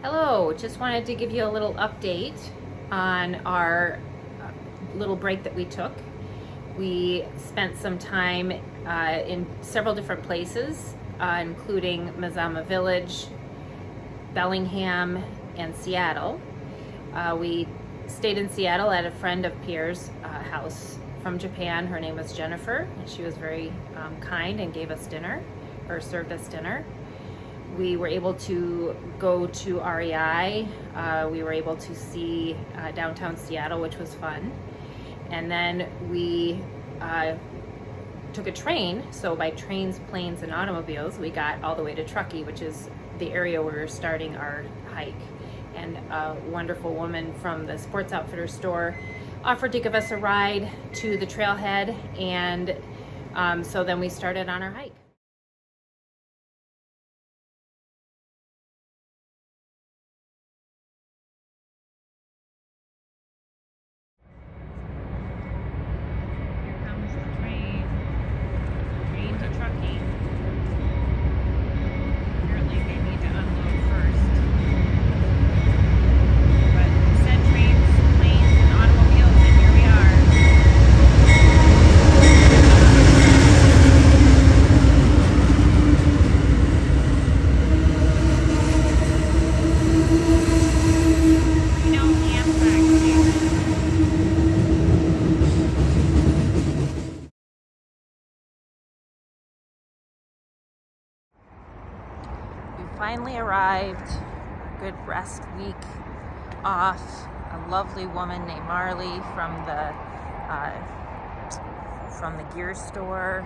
Hello, just wanted to give you a little update on our little break that we took. We spent some time in several different places, including Mazama Village, Bellingham, and Seattle. We stayed in Seattle at a friend of Pierre's house from Japan. Her name was Jennifer, and she was very kind and gave us dinner, or served us dinner. We were able to go to REI. We were able to see downtown Seattle, which was fun. And then we took a train. So by trains, planes, and automobiles, we got all the way to Truckee, which is the area where we're starting our hike. And a wonderful woman from the Sports Outfitter store offered to give us a ride to the trailhead. And so then we started on our hike. Finally arrived, a good rest week off. A lovely woman named Marley from the gear store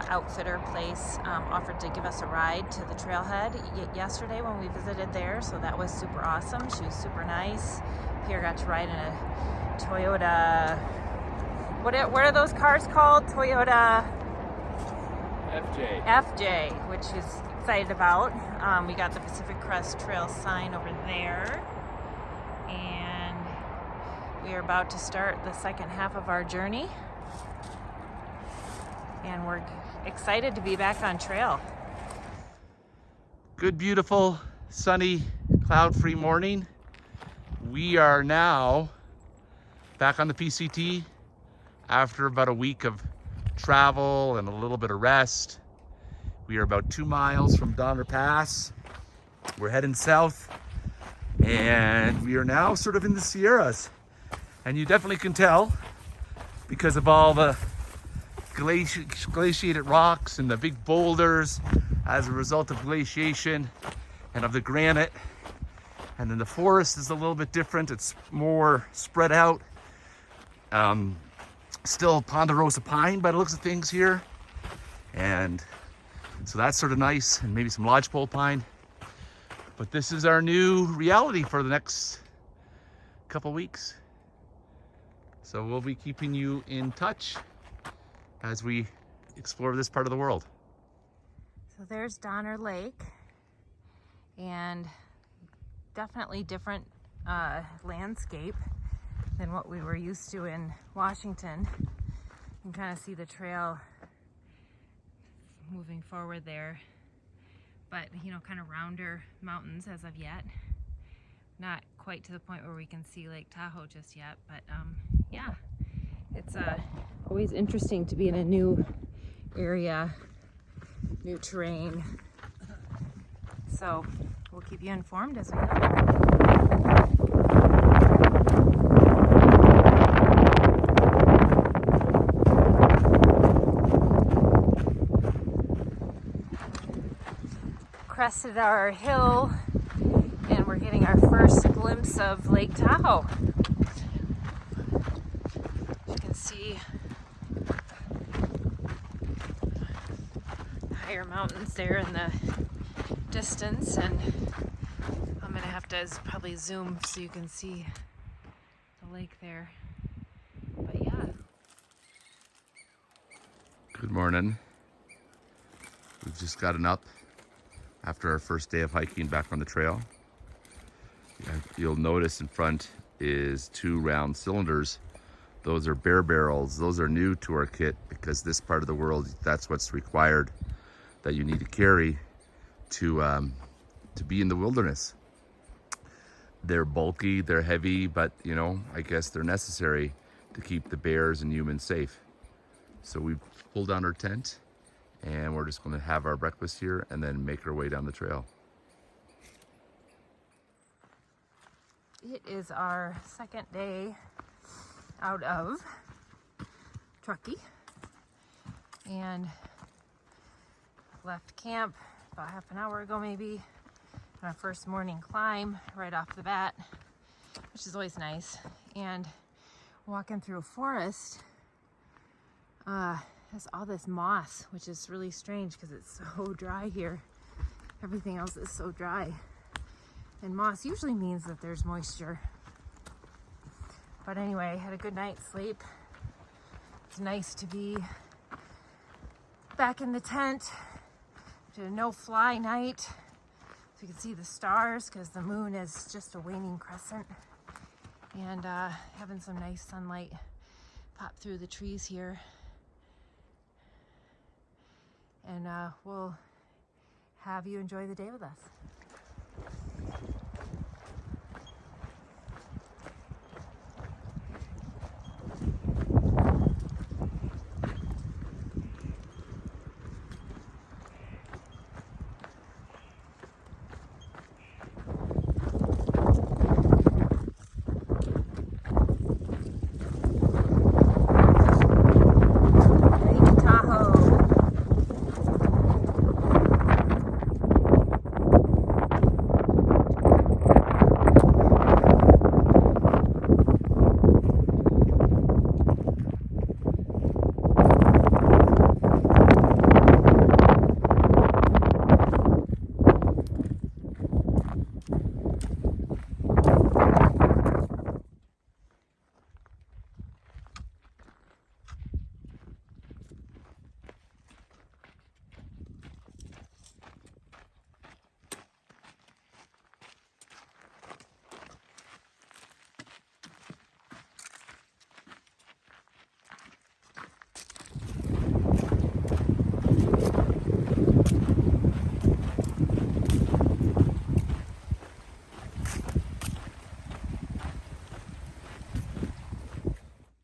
outfitter place offered to give us a ride to the trailhead yesterday when we visited there, so that was super awesome. She was super nice. Pierre got to ride in a Toyota, what are those cars called? Toyota FJ, which is excited about. We got the Pacific Crest Trail sign over there, and we are about to start the second half of our journey, and we're excited to be back on trail. Good, beautiful, sunny, cloud-free morning. We are now back on the PCT after about a week of travel and a little bit of rest. We are about 2 miles from Donner Pass. We're heading south, and we are now sort of in the Sierras. And you definitely can tell because of all the glaciated rocks and the big boulders as a result of glaciation and of the granite. And then the forest is a little bit different. It's more spread out. Still ponderosa pine by the looks of things here. And so that's sort of nice, and maybe some lodgepole pine. But this is our new reality for the next couple weeks. So we'll be keeping you in touch as we explore this part of the world. So there's Donner Lake, and definitely different landscape than what we were used to in Washington. You can kind of see the trail moving forward there, but kind of rounder mountains as of yet. Not quite to the point where we can see Lake Tahoe just yet, but yeah, it's always interesting to be in a new area, new terrain. So we'll keep you informed as we go. Crested our hill, and we're getting our first glimpse of Lake Tahoe. You can see the higher mountains there in the distance, and I'm gonna have to probably zoom so you can see the lake there. But yeah. Good morning. We've just gotten up after our first day of hiking back on the trail. You'll notice in front is 2 round cylinders. Those are bear barrels. Those are new to our kit because this part of the world, that's what's required, that you need to carry to be in the wilderness. They're bulky, they're heavy, but you know, I guess they're necessary to keep the bears and humans safe. So we pulled down our tent and we're just going to have our breakfast here and then make our way down the trail. It is our second day out of Truckee, and left camp about half an hour ago maybe. Our first morning climb right off the bat, which is always nice. And walking through a forest, has all this moss, which is really strange because it's so dry here. Everything else is so dry. And moss usually means that there's moisture. But anyway, had a good night's sleep. It's nice to be back in the tent. Did a no-fly night, so you can see the stars because the moon is just a waning crescent. And having some nice sunlight pop through the trees here. And we'll have you enjoy the day with us. Lake Tahoe.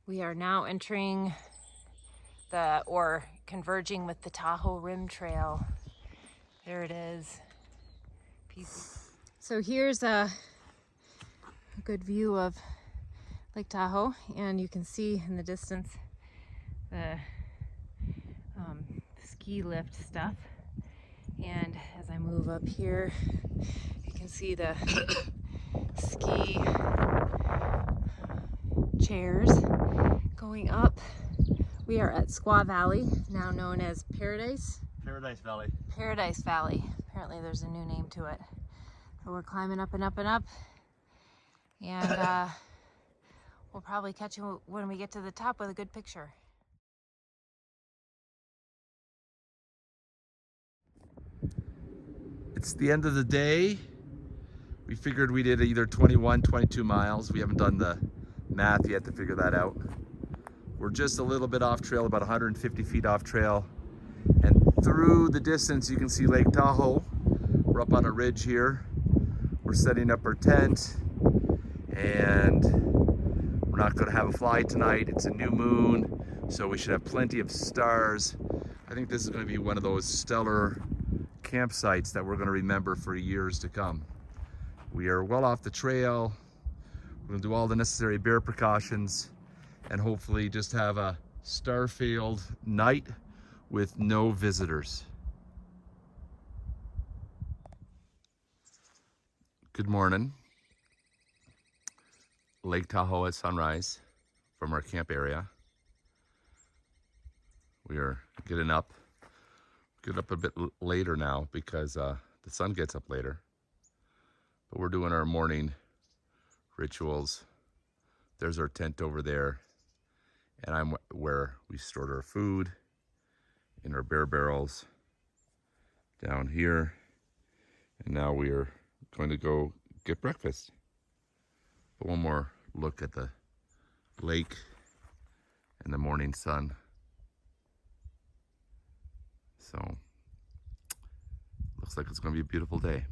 We are now entering or converging with the Tahoe Rim Trail. There it is. So here's a good view of Lake Tahoe, and you can see in the distance the ski lift stuff. And as I move up here, you can see the ski chairs going up. We are at Squaw Valley, now known as Paradise Valley. Paradise Valley. Apparently there's a new name to it. So we're climbing up and up and up. And we'll probably catch you when we get to the top with a good picture. It's the end of the day. We figured we did either 21, 22 miles. We haven't done the math yet to figure that out. We're just a little bit off trail, about 150 feet off trail. And through the distance, you can see Lake Tahoe. We're up on a ridge here. We're setting up our tent, and we're not gonna have a fly tonight. It's a new moon, so we should have plenty of stars. I think this is gonna be one of those stellar campsites that we're gonna remember for years to come. We are well off the trail. We're gonna do all the necessary bear precautions and hopefully just have a star-filled night with no visitors. Good morning. Lake Tahoe at sunrise from our camp area. We are getting up a bit later now because the sun gets up later. But we're doing our morning rituals. There's our tent over there, and I'm where we stored our food in our bear barrels down here. And now we are going to go get breakfast. But one more look at the lake and the morning sun. So looks like it's going to be a beautiful day.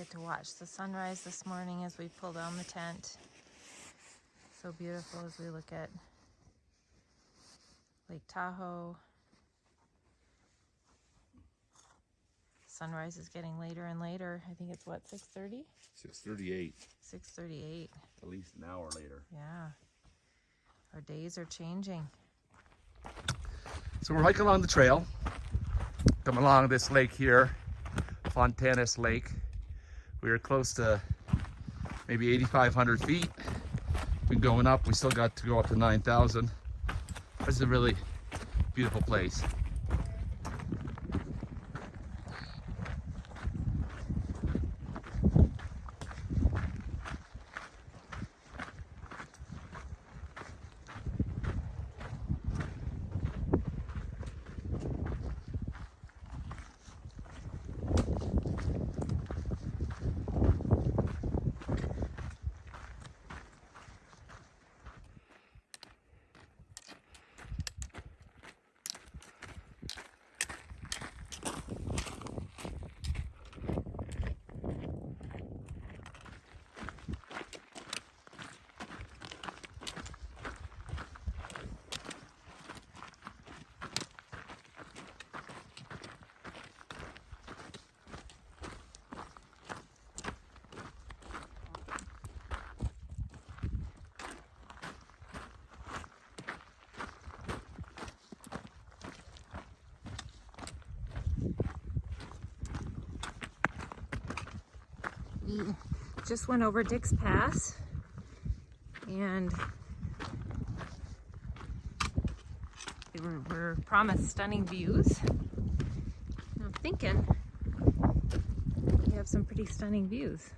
get to watch the sunrise this morning as we pull down the tent. So beautiful as we look at Lake Tahoe. Sunrise is getting later and later. I think it's what, 6:30? 6:38. 6:38. At least an hour later. Yeah. Our days are changing. So we're hiking along the trail. Come along this lake here, Fontanes Lake. We are close to maybe 8,500 feet. We're going up. We still got to go up to 9,000. This is a really beautiful place. We just went over Dick's Pass and we were promised stunning views. And I'm thinking we have some pretty stunning views.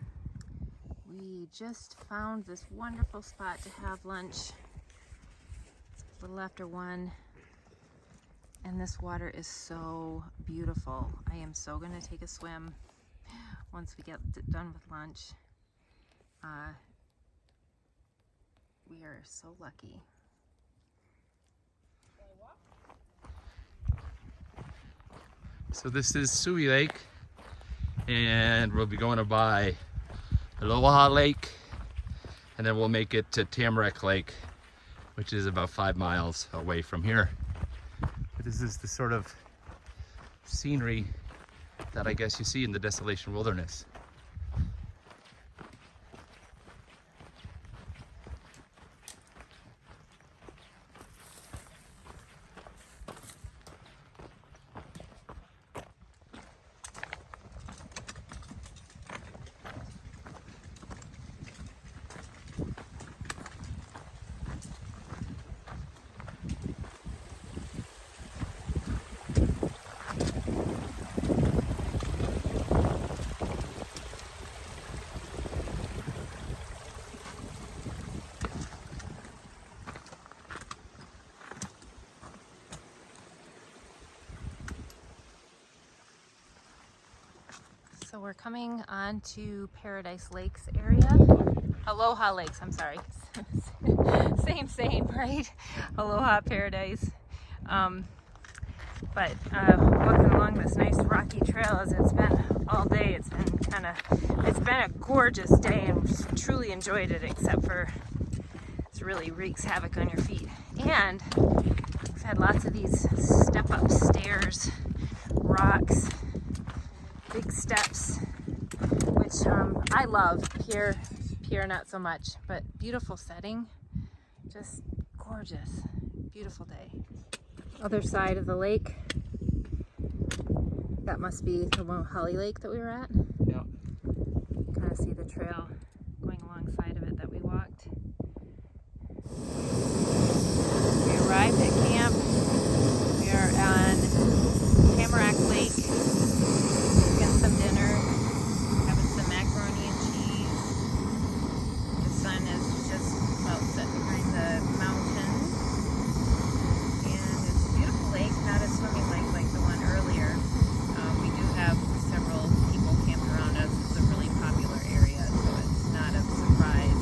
We just found this wonderful spot to have lunch. It's a little after 1 and this water is so beautiful. I am so gonna take a swim once we get done with lunch. We are so lucky. So this is Sui Lake, and we'll be going to by Aloha Lake, and then we'll make it to Tamarack Lake, which is about 5 miles away from here. But this is the sort of scenery that I guess you see in the Desolation Wilderness. So we're coming on to Paradise Lakes area. Aloha Lakes, I'm sorry. same, right? Aloha Paradise. But walking along this nice rocky trail as it's been all day. It's been a gorgeous day and we've truly enjoyed it, except for it really wreaks havoc on your feet. And we've had lots of these step-up stairs, rocks, big steps, which I love. Pierre not so much, but beautiful setting, just gorgeous, beautiful day. Other side of the lake, that must be the Mount Holly Lake that we were at. Yeah. Kind of see the trail going alongside of it that we walked. We arrived at camp. We are on Tamarack Lake. Some dinner, having some macaroni and cheese. The sun is just about set behind the mountain, and it's a beautiful lake, not a swimming lake like the one earlier. We do have several people camped around us. It's a really popular area, so it's not a surprise.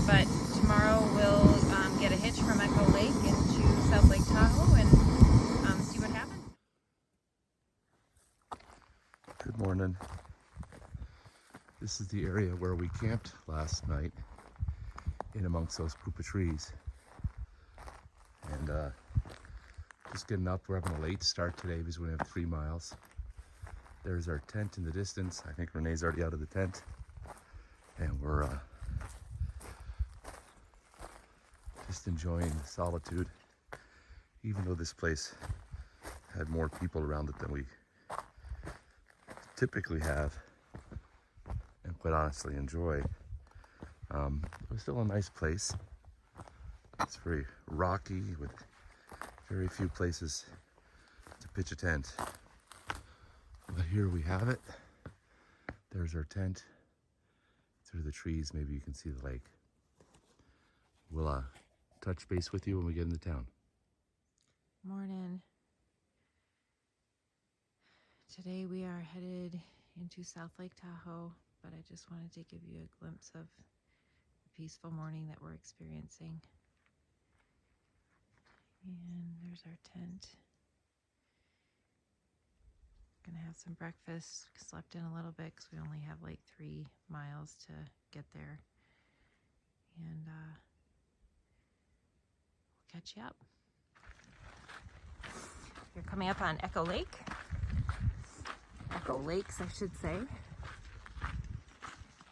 But tomorrow we'll get a hitch from Echo Lake into South Lake Tahoe and see what happens. Good morning. This is the area where we camped last night, in amongst those group of trees. And just getting up, we're having a late start today because we only have 3 miles. There's our tent in the distance. I think Renee's already out of the tent. And we're just enjoying the solitude, even though this place had more people around it than we typically have, and quite honestly enjoy. It was still a nice place. It's very rocky with very few places to pitch a tent. But here we have it. There's our tent. Through the trees, maybe you can see the lake. We'll touch base with you when we get into town. Morning. Today we are headed into South Lake Tahoe, but I just wanted to give you a glimpse of the peaceful morning that we're experiencing. And there's our tent. Gonna have some breakfast. Slept in a little bit because we only have like 3 miles to get there. And we'll catch you up. You're coming up on Echo Lake. Echo Lakes, I should say.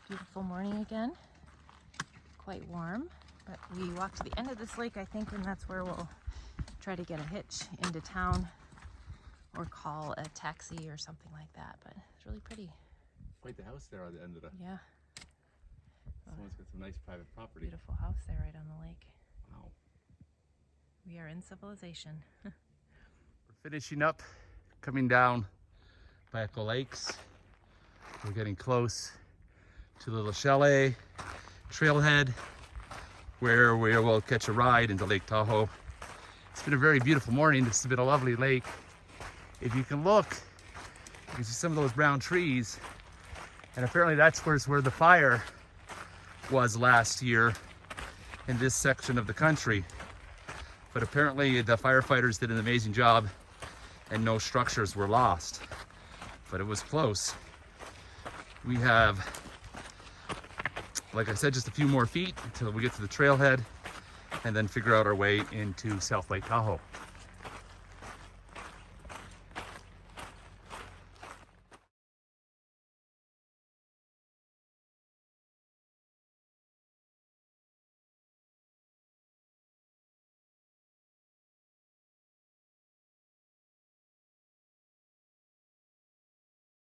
Beautiful morning again. Quite warm, but we walk to the end of this lake, I think, and that's where we'll try to get a hitch into town or call a taxi or something like that. But it's really pretty. Quite the house there at the end of the... Yeah. Someone's got some nice private property. Beautiful house there right on the lake. Wow. We are in civilization. We're finishing up, coming down by Echo Lakes. We're getting close to the little chalet trailhead where we will catch a ride into Lake Tahoe. It's been a very beautiful morning. This has been a lovely lake. If you can look, you can see some of those brown trees, and apparently that's where the fire was last year in this section of the country. But apparently the firefighters did an amazing job and no structures were lost, but it was close. We have, like I said, just a few more feet until we get to the trailhead and then figure out our way into South Lake Tahoe.